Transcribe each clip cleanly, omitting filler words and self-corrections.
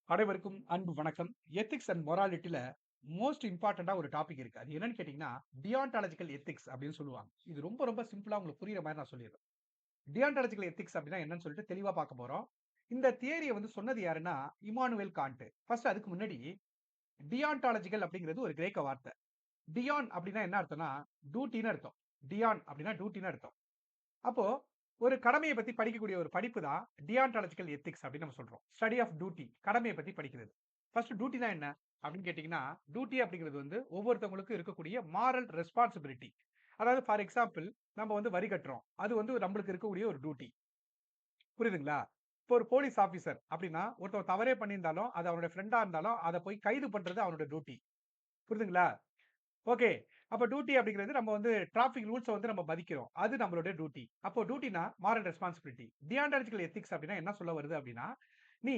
அனைவருக்கும் அன்பு வணக்கம். எத்திக்ஸ் அண்ட் மொராலிட்டில மோஸ்ட் இம்பார்ட்டன்ட்டா ஒரு டாபிக் இருக்கு. அது என்னன்னு கேட்டீங்கன்னா, டியான்டாலஜிக்கல் எத்திக்ஸ் அப்படின்னு சொல்லுவாங்க. இது ரொம்ப ரொம்ப சிம்பிளா உங்களுக்கு புரியிற மாரி நான் சொல்லிர்றேன். டியான்டாலஜிக்கல் எத்திக்ஸ் அப்படின்னா என்னன்னு சொல்லிட்டு தெளிவா பார்க்க போறோம். இந்த தியரிய வந்து சொன்னது யாருன்னா, இம்மானுவேல் காண்ட். ஃபர்ஸ்ட் அதுக்கு முன்னாடி டியான்டாலஜிக்கல் அப்படிங்கிறது ஒரு கிரேக்க வார்த்தை. டியான் அப்படின்னா என்ன அர்த்தம்னா, டியூட்டின்னு அர்த்தம். டியான் அப்படின்னா டியூட்டின்னு அர்த்தம். அப்போ ஒரு கடமைய பத்தி படிக்கக்கூடிய ஒரு படிப்பு தான் டியான்டாலஜிக்கல் எத்திக்ஸ் அப்படின்னு நம்ம சொல்றோம். ஸ்டடி ஆஃப் டியூட்டி கடமைய பத்தி படிக்கிறது. ஃபர்ஸ்ட் டியூட்டினா என்ன அப்படின்னு கேட்டீங்கன்னா, டியூட்டி அப்படிங்கிறது வந்து ஒவ்வொருத்தவங்களுக்கும் இருக்கக்கூடிய மாரல் ரெஸ்பான்சிபிலிட்டி. அதாவது ஃபார் எக்ஸாம்பிள் நம்ம வந்து வரி கட்டுறோம். அது வந்து நம்மளுக்கு இருக்கக்கூடிய ஒரு டியூட்டி. புரியுதுங்களா? இப்போ ஒரு போலீஸ் ஆபீசர் அப்படின்னா, ஒருத்தன் தவறே பண்ணியிருந்தாலும், அது அவனுடைய ஃப்ரெண்டா இருந்தாலும், அத போய் கைது பண்றது அவனோட டியூட்டி. புரியுதுங்களா? ஓகே. அப்ப டியூட்டி அப்படிங்கிறது நம்ம வந்து டிராபிக் ரூல்ஸ வந்து நம்ம மதிக்கிறோம். அது நம்மளுடைய டியூட்டி. அப்போ டியூட்டினா மாரல் ரெஸ்பான்சிபிலிட்டி. டியான்டாலஜிக்கல் எத்திக்ஸ் அப்படின்னா என்ன சொல்ல வருது அப்படின்னா, நீ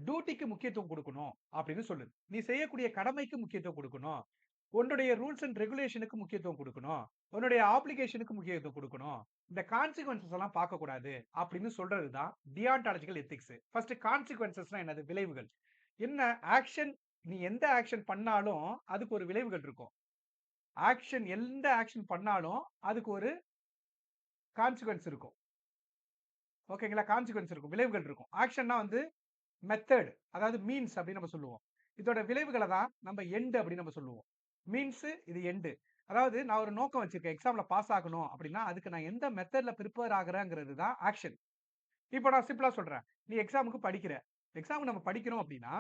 டியூட்டிக்கு முக்கியத்துவம் குடுக்கணும் அப்படின்னு சொல்லுது. நீ செய்யக்கூடிய கடமைக்கு முக்கியத்துவம் குடுக்கணும். உன்னுடைய ரூல்ஸ் அண்ட் ரெகுலேஷனுக்கு முக்கியத்துவம் குடுக்கணும். உன்னுடைய ஆப்ளிகேஷனுக்கு முக்கியத்துவம் குடுக்கணும். இந்த கான்சிக்வென்சஸ் எல்லாம் பார்க்கக்கூடாது அப்படின்னு சொல்றது தான் டியான்டாலஜிக்கல் எத்திக்ஸ். ஃபர்ஸ்ட் கான்சிக்வென்சஸ்னா என்னது? விளைவுகள். என்ன ஆக்ஷன் நீ எந்த ஆக்ஷன் பண்ணாலும் அதுக்கு ஒரு விளைவுகள் இருக்கும். எந்த ஆக்ஷன் பண்ணாலும் அதுக்கு ஒரு கான்சிக்வென்ஸ் இருக்கும். ஓகேங்களா? கான்சிக்வென்ஸ் இருக்கும். விளைவுகள் இருக்கும். ஆக்ஷன்னா வந்து மெத்தட் அதாவது மீன்ஸ் அப்படின்னு நம்ம சொல்லுவோம். இதோட விளைவுகள தான் நம்ம எண்ட் அப்படின்னு நம்ம சொல்லுவோம். மீன்ஸ் இது எண்ட். அதாவது நான் ஒரு நோக்கம் வச்சிருக்கேன். எக்ஸாம்ல பாஸ் ஆகணும் அப்படின்னா, அதுக்கு நான் எந்த மெத்தட்ல பிரிப்பேர் ஆகுறேங்கிறது தான் ஆக்ஷன். இப்போ நான் சிம்பிளா சொல்றேன். நீ எக்ஸாம்க்கு படிக்கிற. எக்ஸாம்க்கு நம்ம படிக்கிறோம் அப்படின்னா,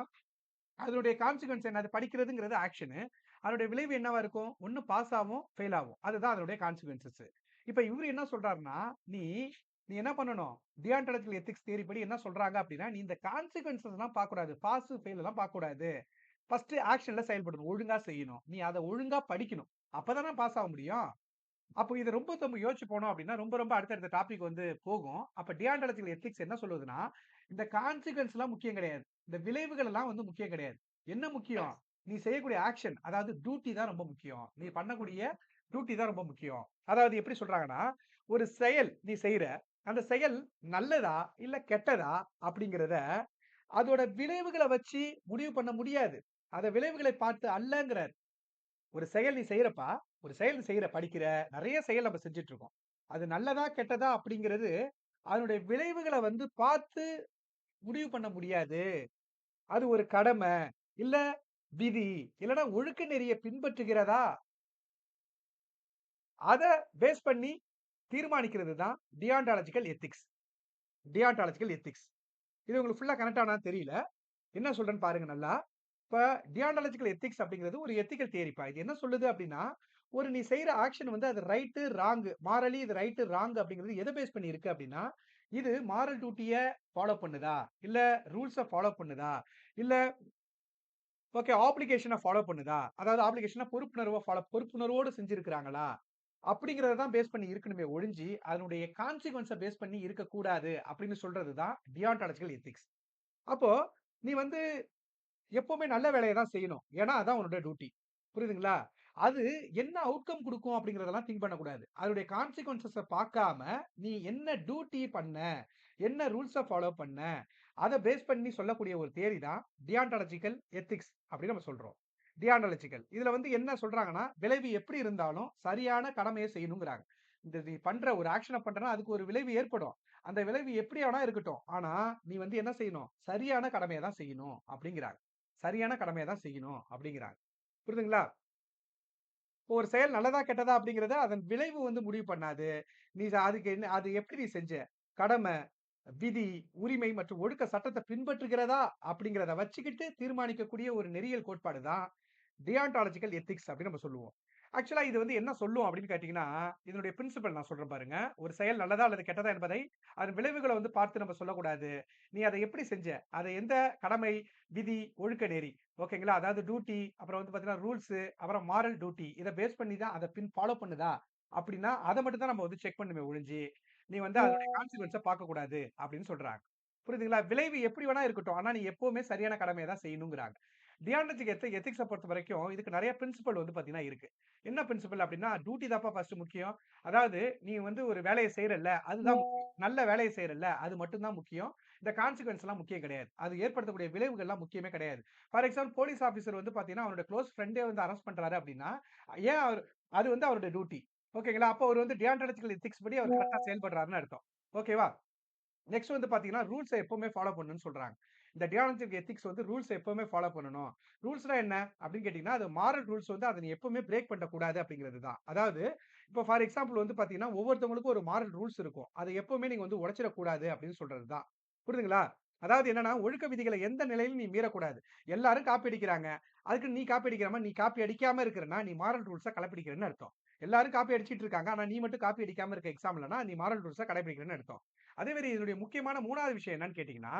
அதனுடைய கான்சிக்வென்ஸ் என்ன? அது படிக்கிறதுங்கிறது ஆக்ஷனு. அதனுடைய விளைவு என்னவா இருக்கும்? ஒண்ணு பாஸ் ஆவும், ஃபெயில் ஆவும். அதுதான் அதனுடைய கான்சிக்வென்ஸஸ். இப்ப இவரு என்ன சொல்றாருன்னா, நீ நீ என்ன பண்ணணும்? டியான்டாலஜிக்கல் எத்திக்ஸ் தியரி படி என்ன சொல்றாங்க அப்படின்னா, நீ இந்த கான்சிக்வென்ஸஸ்லாம் பார்க்கக்கூடாது. பாஸ், ஃபெயில் எல்லாம் பார்க்கக்கூடாது. ஃபர்ஸ்ட் ஆக்ஷன்ல செயல்படணும். ஒழுங்கா செய்யணும். நீ அத ஒழுங்கா படிக்கணும். அப்பதானே பாஸ் ஆக முடியும். அப்போ இத ரொம்ப நம்ம யோசிச்சு போனோம் அப்படின்னா, ரொம்ப ரொம்ப அடுத்தடுத்த டாபிக் வந்து போகும். அப்ப டியான்டாலஜிக்கல் எத்திக்ஸ் என்ன சொல்லுதுன்னா, இந்த கான்சிக்வென்ஸ்லாம் முக்கியம் கிடையாது. இந்த விளைவுகள் எல்லாம் வந்து முக்கியம் கிடையாது. என்ன முக்கியம்? நீ செய்யக்கூடிய ஆக்ஷன் அதாவது டியூட்டி தான் ரொம்ப முக்கியம். நீ பண்ணக்கூடிய டியூட்டி தான் ரொம்ப முக்கியம். அதாவது எப்படி சொல்றாங்கன்னா, ஒரு செயல் நீ செய்ற. அந்த செயல் நல்லதா? இல்ல கெட்டதா? அப்படிங்கிறத அதோட விளைவுகள வச்சு முடிவு பண்ண முடியாது. அத விளைவுகளை பார்த்து அல்லங்கிறார். ஒரு செயல் நீ செய்றப்பா, ஒரு செயல் நீ செய்ற, படிக்கிற, நெறைய செயல் நம்ம செஞ்சுட்டு இருக்கோம். அது நல்லதா, கெட்டதா அப்படிங்கிறது, அதனுடைய விளைவுகள வந்து பார்த்து முடிவு பண்ண முடியாது. அது ஒரு கடமை, இல்ல விதி, இல்லன்னா ஒழுக்க நெறிய பின்பற்றுகிறதா, அத பேஸ் பண்ணி தீர்மானிக்கிறது தான் டியான்டாலஜிக்கல் எத்திக்ஸ். டியான்டாலஜிக்கல் எத்திக்ஸ். இது உங்களுக்கு ஃபுல்லா கனெக்ட் ஆனான்னு தெரியல. என்ன சொல்றேன்னு பாருங்க நல்லா. இப்ப டியான்டாலஜிக்கல் எத்திக்ஸ் அப்படிங்கிறது ஒரு எத்திக்கல் தியரிப்பா. இது என்ன சொல்லுது அப்படின்னா, ஒரு நீ செய்ற ஆக்ஷன் வந்து அது ரைட்டு, ராங்கு. மாரலி இது ரைட்டு, ராங் அப்படிங்கிறது எத பேஸ் பண்ணி இருக்கு அப்படின்னா, இது மாரல் டியூட்டிய ஃபாலோ பண்ணுதா? இல்ல ரூல்ஸ ஃபாலோ பண்ணுதா? இல்ல ஓகே ஆப்ளிகேஷன ஃபாலோ பண்ணுதா? அதாவது ஆப்ளிகேஷன்னா பொறுப்புணர்வோடு செஞ்சிருக்கிறாங்களா? அப்படிங்கிறத தான் பேஸ் பண்ணி இருக்கணுமே ஒழிஞ்சு, அதனுடைய கான்சிக்வென்ஸ பேஸ் பண்ணி இருக்கக்கூடாது அப்படின்னு சொல்றது தான் டியான்டாலஜிக்கல் எத்திக்ஸ். அப்போ நீ வந்து எப்பவுமே நல்ல வேலைய தான் செய்யணும். ஏன்னா, அதான் உன்னோட டியூட்டி. புரியுதுங்களா? அது என்ன அவுட்கம் குடுக்கும் அப்படிங்கிறதெல்லாம் திங்க் பண்ணக்கூடாது. அதனுடைய கான்சிக்வென்ஸஸ பார்க்காம, நீ என்ன டியூட்டி பண்ண? என்ன ரூல்ஸ ஃபாலோ பண்ண? அத பேஸ் பண்ணி சொல்லக்கூடிய ஒரு தியரி தான் டியான்டாலஜிக்கல் எத்திக்ஸ் அப்படின்னு நம்ம சொல்றோம். டியான்டாலஜிக்கல். இதுல வந்து என்ன சொல்றாங்கன்னா, விளைவு எப்படி இருந்தாலும் சரியான கடமைய செய்யணுங்கிறாங்க. இந்த நீ பண்ற ஒரு ஆக்ஷன பண்றன்னா, அதுக்கு ஒரு விளைவு ஏற்படும். அந்த விளைவு எப்படி வேணா இருக்கட்டும். ஆனா, நீ வந்து என்ன செய்யணும்? சரியான கடமைய தான் செய்யணும் அப்படிங்கிறாங்க. சரியான கடமைய தான் செய்யணும் அப்படிங்கிறாங்க. புரியுதுங்களா? இப்போ ஒரு செயல் நல்லதா, கெட்டதா அப்படிங்கிறத அதன் விளைவு வந்து முடிவு பண்ணாது. நீ அதுக்கு என்ன அது எப்படி நீ செஞ்ச? கடமை, விதி, உரிமை மற்றும் ஒழுக்க சட்டத்த பின்பற்றுகிறதா? அப்படிங்கிறத வச்சுக்கிட்டு தீர்மானிக்கக்கூடிய ஒரு நெறியியல் கோட்பாடு தான் டியான்டாலஜிக்கல் எத்திக்ஸ் அப்படின்னு நம்ம சொல்லுவோம். ஆக்சுவலா இது வந்து என்ன சொல்லும் அப்படின்னு கேட்டீங்கன்னா, இதனுடைய பிரின்சிபல் நான் சொல்றேன் பாருங்க. ஒரு செயல் நல்லதா அல்லது கெட்டதா என்பதை அதன் விளைவுகள வந்து பார்த்து நம்ம சொல்லக்கூடாது. நீ அத எப்படி செஞ்ச? அத எந்த கடமை, விதி, ஒழுக்க நெறி ஓகேங்களா? அதாவது டியூட்டி, அப்புறம் வந்து பார்த்தீங்கன்னா ரூல்ஸு, அப்புறம் மாரல் டியூட்டி இத பேஸ் பண்ணி தான் அத ஃபாலோ பண்ணுதா? அப்படின்னா, அத மட்டும் தான் நம்ம வந்து செக் பண்ணுமே ஒழிஞ்சு, நீ வந்து அதனுடைய கான்சிக்வென்ஸ பார்க்கக்கூடாது அப்படின்னு சொல்றாங்க. புரியுதுங்களா? விளைவு எப்படி வேணா இருக்கட்டும். ஆனா நீ எப்பவுமே சரியான கடமைய தான் செய்யணுங்கிறாங்க. டியான்டாலஜிக் எத்திக்ஸ பொறுத்தவரைக்கும் இதுக்கு நெறைய பிரின்சிபல் வந்து பார்த்தீங்கன்னா இருக்கு. என்ன பிரின்சிபல் அப்படின்னா, டியூட்டி தான்ப்பா ஃபர்ஸ்ட் முக்கியம். அதாவது நீ வந்து ஒரு வேலைய செய்றல்ல, அதுதான் முக்கியம். நல்ல வேலைய செய்றல்ல, அது மட்டும் தான் முக்கியம். இந்த கான்சிக்வென்ஸ்லாம் முக்கியம் கிடையாது. அது ஏற்படுத்தக்கூடிய விளைவுகள்லாம் முக்கியமே கிடையாது. ஃபார் எக்ஸாம்பிள் போலீஸ் ஆஃபீசர் வந்து பார்த்தீங்கன்னா, அவருடைய குளோஸ் ஃபிரெண்டே வந்து அரெஸ்ட் பண்றாரு அப்படின்னா, ஏன் அவரு அது வந்து அவருடைய டியூட்டி. ஓகேங்களா? அப்போ அவரு வந்து டியான்டாலஜிக்கல் எத்திக்ஸ் படி அவர் கரெக்ட்டா செயல்படுறாருன்னு அர்த்தம். ஓகேவா? நெக்ஸ்ட் வந்து பாத்தீங்கன்னா, ரூல்ஸ எப்பவுமே ஃபாலோ பண்ணணும்னு சொல்றாங்க. இந்த டியாலஜிக் எத்திக்ஸ் வந்து ரூல்ஸ எப்பவுமே ஃபாலோ பண்ணணும். ரூல்ஸ்னா என்ன? அப்படின்னு கேட்டீங்கன்னா, அது மாரல் ரூல்ஸ் வந்து அத நீ எப்பவுமே பிரேக் பண்ணக்கூடாது அப்படிங்கிறது தான். அதாவது இப்போ ஃபார் எக்ஸாம்பிள் வந்து பாத்தீங்கன்னா, ஒவ்வொருத்தவங்களுக்கும் ஒரு மாரல் ரூல்ஸ் இருக்கும். அத எப்பவுமே நீங்க வந்து உடைச்சிடக்கூடாது அப்படின்னு சொல்றது தான். புரியுதுங்களா? அதாவது என்னன்னா, ஒழுக்க விதிகள எந்த நிலையிலும் நீ மீறக்கூடாது. எல்லாரும் காப்பி அடிக்கிறாங்க. அதுக்கு நீ காப்பி அடிக்கிற மாரி நீ காப்பி அடிக்காம இருக்கிறன்னா, நீ மாரல் ரூல்ஸ கடைப்பிடிக்கிறன்னு அர்த்தம். எல்லாரும் காப்பி அடிச்சிட்டு இருக்காங்க. ஆனா நீ மட்டும் காப்பி அடிக்காம இருக்க எக்ஸாம்லனா, நீ மாரல் ரூல்ஸ கடைப்பிடிக்கிறன்னு அர்த்தம். அதே மாரி இதனுடைய முக்கியமான 3வது விஷயம் என்னன்னு கேட்டீங்கன்னா,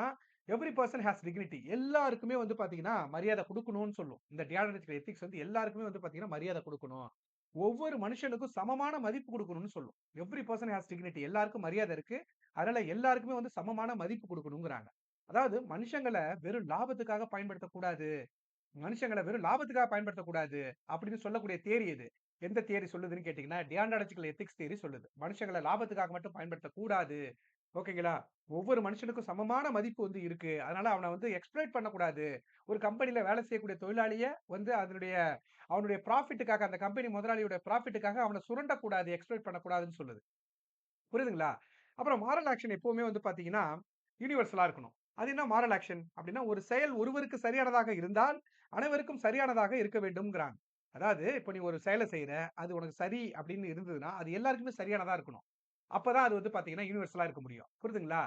எவரி பெர்சன் ஹாஸ் டிக்னிட்டி. எல்லாருக்குமே வந்து பாத்தீங்கன்னா, மரியாதை குடுக்கணும்னு சொல்லும். இந்த டியாலஜிக்கல் எத்திக்ஸ் வந்து எல்லாருக்குமே வந்து பாத்தீங்கன்னா, மரியாதை குடுக்கணும். ஒவ்வொரு மனுஷனுக்கும் சமமான மதிப்பு குடுக்கணும்னு சொல்லும். Every person has dignity. எல்லாருக்கும் மரியாதை இருக்கு. அதனால எல்லாருக்குமே வந்து சமமான மதிப்பு குடுக்கணும்ங்கறாங்க. அதாவது மனுஷங்கள வெறும் லாபத்துக்காக பயன்படுத்தக்கூடாது. மனுஷங்கள வெறும் லாபத்துக்காக பயன்படுத்தக்கூடாது அப்படின்னு சொல்லக்கூடிய தியரி எது? எந்த தியரி சொல்லுதுன்னு கேட்டீங்கன்னா, டியான்டாலஜிக்கல் எத்திக்ஸ் தியரி சொல்லுது. மனுஷங்கள லாபத்துக்காக மட்டும் பயன்படுத்தக்கூடாது. ஓகேங்களா? ஒவ்வொரு மனுஷனுக்கும் சமமான மதிப்பு வந்து இருக்கு. அதனால அவன வந்து எக்ஸ்ப்ளாய்ட் பண்ணக்கூடாது. ஒரு கம்பெனில வேலை செய்யக்கூடிய தொழிலாளிய வந்து அவனுடைய ப்ராஃபிட்டுக்காக அந்த கம்பெனி முதலாளியோட ப்ராஃபிட்டுக்காக அவன சுரண்டக்கூடாது, எக்ஸ்ப்ளாய்ட் பண்ணக்கூடாதுன்னு சொல்லுது. புரியுதுங்களா? அப்புறம் மாரல் ஆக்ஷன் எப்பவுமே வந்து பார்த்தீங்கன்னா, யுனிவர்சலா இருக்கணும். அது என்ன மாரல் ஆக்ஷன்? அப்டின்னா, ஒரு செயல் ஒருவருக்கு சரியானதாக இருந்தால், அனைவருக்கும் சரியானதாக இருக்க வேண்டும்ங்கிறாங்க. அதாவது இப்ப நீ ஒரு செயல செய்ற, அது உனக்கு சரி அப்டின்னு இருந்ததுன்னா, அது எல்லாருக்குமே சரியானதா இருக்கணும். அப்பதான் அது வந்து பார்த்தீங்கன்னா, யுனிவர்சலா இருக்க முடியும். புரியுதுங்களா?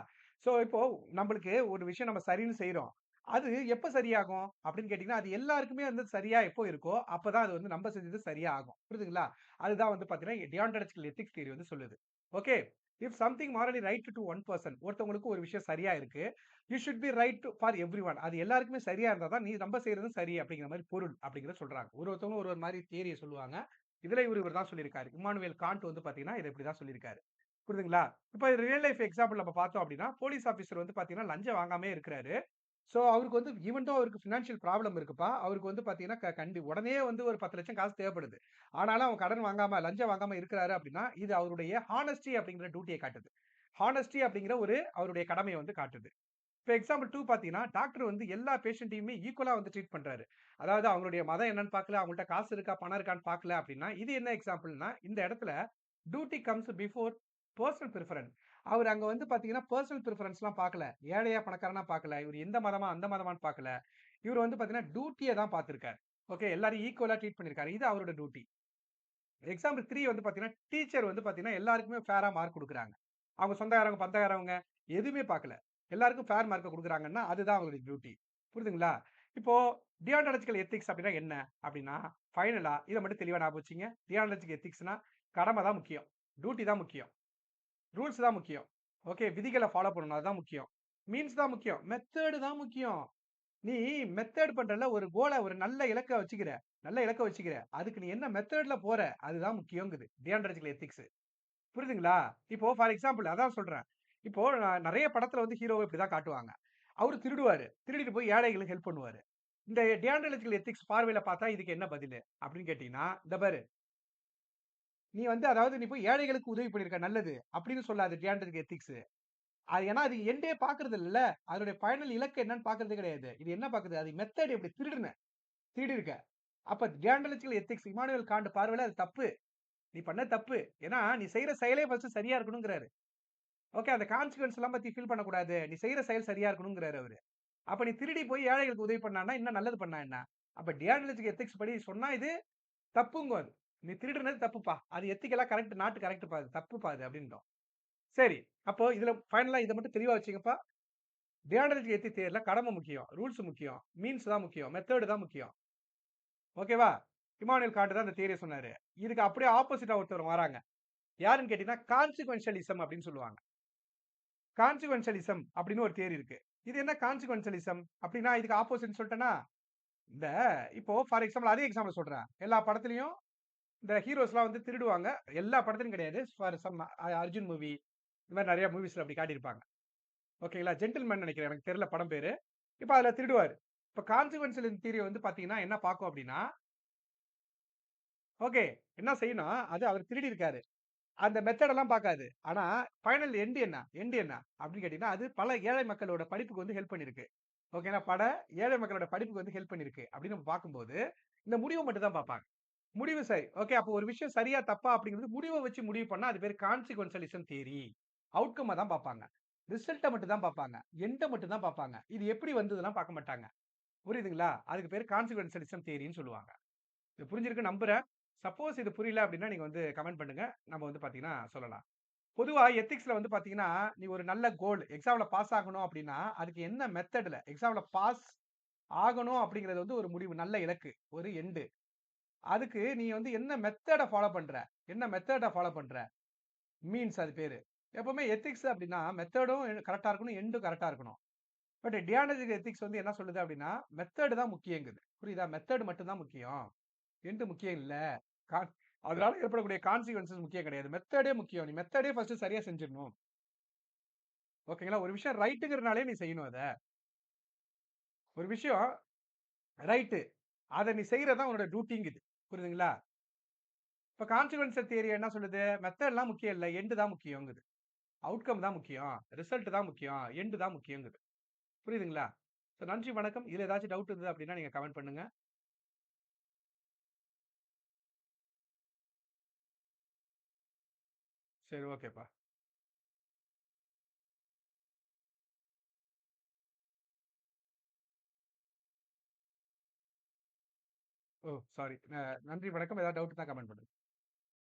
சோ இப்போ நம்பளுக்கு ஒரு விஷயம் நம்ம சரின்னு செய்றோம். அது எப்ப சரியாகும்? அப்டின்னு கேட்டீங்கன்னா, அது எல்லாருக்குமே வந்து சரியா எப்போ இருக்கோ, அப்பதான் அது வந்து நம்ப செஞ்சது சரியா ஆகும். புரியுதுங்களா? அதுதான் வந்து பார்த்தீங்கன்னா, டியான்டாலஜிக்கல் எத்திக்ஸ் தியரி வந்து சொல்லுது. Okay. If something morally right to one person ஒருத்தவங்களுக்கு ஒரு விஷயம் சரியா இருக்கு. You should be right to for everyone. அது எல்லாருக்குமே சரியா இருந்தா தான், நீ நம்ப செய்றதும் சரி அப்படிங்கிற மாரி பொருள் அப்படிங்கிறத சொல்றாங்க. ஒருத்தவங்க ஒரு ஒரு மாரி தியரிய சொல்லுவாங்க. இதுல இவரு தான் சொல்லியிருக்காரு. இம்மானுவேல் காண்ட் வந்து பார்த்தீங்கன்னா, இத இப்படி தான் சொல்லியிருக்காரு. புரியுதுங்களா? இப்ப ரியல் லைஃப் எக்ஸாம்பிள் நம்ம பார்த்தோம் அப்படின்னா, போலீஸ் ஆபிசர் வந்து பார்த்தீங்கன்னா, லஞ்சம் வாங்காமயே இருக்கிறாரு. சோ, அவருக்கு வந்து ஈவன் தோ அவருக்கு பினான்சியல் ப்ராப்ளம் இருக்குப்பா. அவருக்கு வந்து பார்த்தீங்கன்னா, உடனே வந்து ஒரு 10,00,000 காசு தேவைப்படுது. ஆனாலும் அவன் கடன் வாங்காம, லஞ்சம் வாங்காம இருக்கிறாரு அப்படின்னா, இது அவருடைய ஹானஸ்டி அப்படிங்கிற டியூட்டிய காட்டுது. ஹானஸ்டி அப்படிங்கிற ஒரு அவருடைய கடமைய வந்து காட்டுது. இப்ப எக்ஸாம்பிள் 2 பார்த்தீங்கன்னா, டாக்டர் வந்து எல்லா பேஷண்ட்டையுமே ஈக்குவலா வந்து ட்ரீட் பண்றாரு. அதாவது அவங்களுடைய மதம் என்னன்னு பார்க்கல, அவங்கள்ட்ட காசு இருக்கா, பணம் இருக்கான்னு பார்க்கல அப்படின்னா, இது என்ன எக்ஸாம்பிள்னா, இந்த இடத்துல duty comes before personal preference. அவரு அங்க வந்து பார்த்தீங்கன்னா, பெர்சனல் பிரெஃபரன்ஸ்லாம் பார்க்கல. ஏழையா, பணக்காரனா பார்க்கல. இவரு எந்த மதமா, அந்த மதமான்னு பார்க்கல. இவரு வந்து பார்த்தீங்கன்னா, டியூட்டிய தான் பார்த்திருக்காரு. ஓகே. எல்லாரையும் ஈக்குவலா ட்ரீட் பண்ணியிருக்காரு. இது அவரோட டியூட்டி. எக்ஸாம்பிள் 3 வந்து பார்த்தீங்கன்னா, டீச்சர் வந்து பார்த்தீங்கன்னா, எல்லாருக்குமே ஃபேரா மார்க் குடுக்குறாங்க. அவங்க சொந்தக்காரங்க, பந்தக்காரவங்க எதுவுமே பார்க்கல. எல்லாருக்கும் ஃபேர் மார்க்க குடுக்குறாங்கன்னா, அதுதான் அவங்களுடைய டியூட்டி. புரியுதுங்களா? இப்போ டியான்டாலஜிக்கல் எத்திக்ஸ் அப்டின்னா என்ன? அப்டின்னா, ஃபைனலா இத மட்டும் தெளிவா ஞாபகம் வச்சுக்கங்க. டியான்டாலஜிக்கல் எத்திக்ஸ்னா கடம தான் முக்கியம். டியூட்டி தான் முக்கியம். ரூல்ஸ் தான் முக்கியம். ஓகே. விதிகள ஃபாலோ பண்ணணும். அதுதான் முக்கியம். மீன்ஸ் தான் முக்கியம். மெத்தட் தான் முக்கியம். நீ மெத்தட் பண்றல ஒரு கோல ஒரு நல்ல இலக்க வச்சுக்கிற. நல்ல இலக்க வச்சுக்கிற. அதுக்கு நீ என்ன மெத்தட்ல போற? அதுதான் முக்கியம்ங்குது. டியான்டாலஜிக்கல் எத்திக்ஸ். புரியுதுங்களா? இப்போ ஃபார் எக்ஸாம்பிள் அதான் சொல்றேன். இப்போ நெறைய படத்துல வந்து ஹீரோவ இப்படிதான் காட்டுவாங்க. அவரு திருடுவாரு. திருடிட்டு போய் ஏழைகளுக்கு ஹெல்ப் பண்ணுவாரு. இந்த டியான்டாலஜிக்கல் எத்திக்ஸ் பார்வையில பார்த்தா இதுக்கு என்ன பதிலு? அப்படின்னு கேட்டீங்கன்னா, இந்த பாரு நீ வந்து அதாவது நீ போய் ஏழைகளுக்கு உதவி பண்ணியிருக்க நல்லது. அப்படின்னு சொல்லாது டியான்டாலஜிக்கல் எத்திக்ஸ். அது ஏன்னா அது எண்டே பார்க்கிறது இல்லல்ல. அதனுடைய ஃபைனல் இலக்கு என்னன்னு பார்க்கிறதே கிடையாது. இது என்ன பார்க்குது? அது மெத்தட் எப்படி திருடுன. திருடியிருக்க. அப்ப டியான்டாலஜிக்கல் எத்திக்ஸ் இம்மானுவேல் காண்ட் பார்வையில அது தப்பு. நீ பண்ணது தப்பு. ஏன்னா நீ செய்ற செயலே ஃபர்ஸ்ட் சரியா இருக்கணும்ங்கிறாரு. ஓகே. அந்த கான்சிக்வென்ஸ் எல்லாம் பத்தி ஃபீல் பண்ணக்கூடாது. நீ செய்ற செயல் சரியா இருக்கணும்ங்கிறாரு அவரு. அப்ப நீ திருடி போய் ஏழைகளுக்கு உதவி பண்ணான்னா, இன்னும் நல்லது பண்ணா என்ன? அப்ப டியான்டாலஜிக்கல் எத்திக்ஸ் படி சொன்னா இது தப்புங்கும் அது. நீ திருடுனது தப்புப்பா. அது எத்திக்கலா கரெக்ட் நாட் கரெக்ட்ப்பா அது. தப்புப்பா அது அப்டின்றோம். சரி. அப்போ இதுல ஃபைனலா இத மட்டும் தெளிவா வச்சுக்கப்பா. டியான்டாலஜிக்கல் எத்திக்ஸ் தியரில கடம முக்கியம். ரூல்ஸ் முக்கியம். மீன்ஸ் தான் முக்கியம். மெத்தட் தான் முக்கியம். ஓகேவா? இம்மானுவேல் காண்ட் தான் இந்த தியரிய சொன்னாரு. இதுக்கு அப்படியே ஆப்போசிட்டா ஒருத்தர் வராங்க. யாருன்னு கேட்டீங்கன்னா, கான்சிக்வென்ஷியலிசம் அப்டின்னு சொல்லுவாங்க. கான்சிக்வென்ஷியலிசம் அப்படின்னு ஒரு தியரி இருக்கு. இது என்ன கான்சிக்வென்ஷியலிசம் அப்படின்னா இதுக்கு ஆப்போசிட்ன்னு சொல்லிட்டேனா, இந்த இப்போ ஃபார் எக்ஸாம்பிள் அதே எக்ஸாம்பிள் சொல்றேன். எல்லா படத்திலயும் இந்த ஹீரோஸ்லாம் வந்து திருடுவாங்க. எல்லா படத்திலும் கிடையாது. ஃபார் சம் அர்ஜுன் மூவி இந்த மாரி நெறைய மூவிஸ்ல அப்படி காட்டியிருப்பாங்க. ஓகேங்களா? ஜென்டில்மேன் நெனைக்கிறேன். எனக்கு தெரியல படம் பேரு. இப்ப அதுல திருடுவாரு. இப்ப கான்சிக்வென்ஷியல் தியரி வந்து பார்த்தீங்கன்னா, என்ன பார்க்கும் அப்படின்னா, ஓகே என்ன செய்யணும், அது அவர் திருடி இருக்காரு. அந்த மெத்தட் எல்லாம் பார்க்காது. ஆனா ஃபைனல் எண்ட் என்ன? எண்ட் என்ன? அப்படின்னு கேட்டீங்கன்னா, அது பல ஏழை மக்களோட படிப்புக்கு வந்து ஹெல்ப் பண்ணியிருக்கு. ஓகேங்களா? ஏழை மக்களோட படிப்புக்கு வந்து ஹெல்ப் பண்ணியிருக்கு அப்படின்னு நம்ம பார்க்கும்போது, இந்த முடிவ மட்டும் தான் பார்ப்பாங்க. முடிவு சரி. ஓகே. அப்போ ஒரு விஷயம் சரியா, தப்பா அப்படிங்கிறது முடிவ வச்சு முடிவு பண்ணா, அது பேரு கான்சிக்வென்ஷலிசம் தியரி. அவுட்கம்ம தான் பார்ப்பாங்க. ரிசல்ட்ட மட்டும் தான் பார்ப்பாங்க. எண்ட மட்டும் தான் பார்ப்பாங்க. இது எப்படி வந்ததுலாம் பார்க்க மாட்டாங்க. புரியுதுங்களா? அதுக்கு பேரு கான்சிக்வென்ஷலிசம் தியரின்னு சொல்லுவாங்க. இது புரிஞ்சிருக்குன்னு நம்புறேன். சப்போஸ் இது புரியல அப்படின்னா, நீங்க வந்து கமெண்ட் பண்ணுங்க. நம்ம வந்து பார்த்தீங்கன்னா சொல்லலாம். பொதுவா எத்திக்ஸ்ல வந்து பார்த்தீங்கன்னா, நீ ஒரு நல்ல கோல் எக்ஸாம்ல பாஸ் ஆகணும் அப்படின்னா, அதுக்கு என்ன மெத்தட்ல எக்ஸாம்ல பாஸ் ஆகணும் அப்படிங்கிறது வந்து ஒரு முடிவு. நல்ல இலக்கு. ஒரு எண்ட். அதுக்கு நீ வந்து என்ன மெத்தட ஃபாலோ பண்ற? என்ன மெத்தட ஃபாலோ பண்ற? மீன்ஸ் அது பேரு. எப்பவுமே எத்திக்ஸ் அப்டின்னா, மெத்தடும் கரெக்ட்டா இருக்கணும். எண்டும் கரெக்ட்டா இருக்கணும். பட் டியானடிக் எத்திக்ஸ் வந்து என்ன சொல்லுது அப்டின்னா, மெத்தட் தான் முக்கியங்குது. புரியுதா? மெத்தட் மட்டும் தான் முக்கியம். எண்ட் முக்கியம் இல்ல. கான் அதனால ஏற்படக்கூடிய கான்சிக்வென்ஸஸ் முக்கியம் கிடையாது. மெத்தடே முக்கியம். நீ மெத்தடே ஃபர்ஸ்ட் சரியா செஞ்சிரணும். ஓகேங்களா? ஒரு விஷயம் ரைட்ங்கிறனாலே நீ செய்யணும் அத. ஒரு விஷயம் ரைட். அத நீ செய்றது தான் உன்னோட டியூட்டிங்குது. புரியுதுங்களா? இப்ப கான்சிக்வென்ஸ் தியரி என்ன சொல்லுது? மெத்தட்லாம் முக்கியம் இல்ல. எண்ட் தான் முக்கியங்குது. அவுட்கம் தான் முக்கியம். ரிசல்ட் தான் முக்கியம். எண்ட் தான் முக்கியங்குது. புரியுதுங்களா? ஸோ நன்றி, வணக்கம். இதுல ஏதாச்சும் டவுட் இருந்தது அப்டின்னா நீங்க கமெண்ட் பண்ணுங்க. சரி, ஓகேப்பா. ஓ! சாரி. நன்றி, வணக்கம். ஏதாவது டவுட் இருந்தா கமெண்ட் பண்ணுங்க.